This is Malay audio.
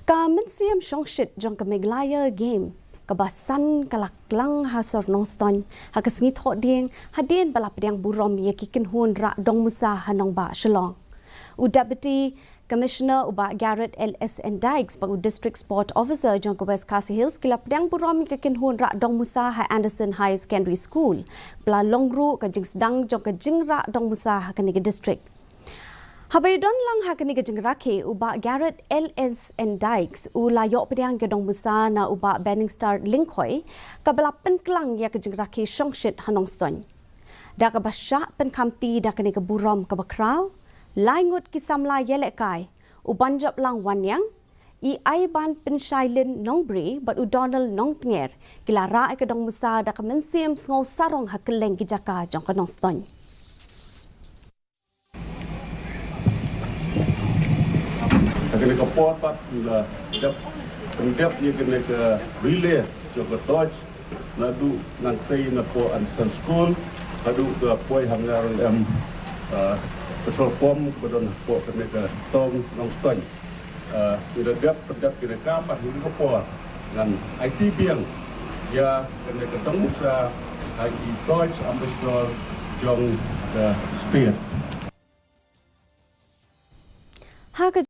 Ka Shongshit Jong Meghalaya game kabasan kalaklang hasor Nongstoiñ hakasngit hoding hadin balapdang burom yakikin hun ra Dongmusa hanong ba Shalong. Deputy Commissioner uba Garrett LS and Dykes pag District Sport Officer Jong West KHASI Hills kilapdang burom yakikin hun ra Dongmusa ha Anderson High Secondary School bla longru ka jingsdang jong ka jingra Dongmusa ha kaniga district. Habay don lang hakani ka jingrake uba Garrett LS and Dykes ulayo pediang ke Dongmusa na uba Banning Star Lympung kabalapan klang ya ka jingrake Shongshit ha Nongstoiñ. Da ka basya penkamti da kani ka burom ka bakraw laingut kisamla yelekai ubanjap lang wanyang I aiban penshailin nongbre but udonal nongtnger kilara ka Dongmusa da ka mensim sngo sarong hakeleng kijaka jong ka Nongstoiñ. Kena ke pot la pendep ye kena ke relay juga Dodge nadu nanti na po Anderson School adu ke poi hangar petrol pom kedon po kena ke tong Nongstoiñ ila gap pendep kena Kaba ni ke po ngan IT biang ya kena ke Dongmusa IT Dodge ambassador Jong ke spear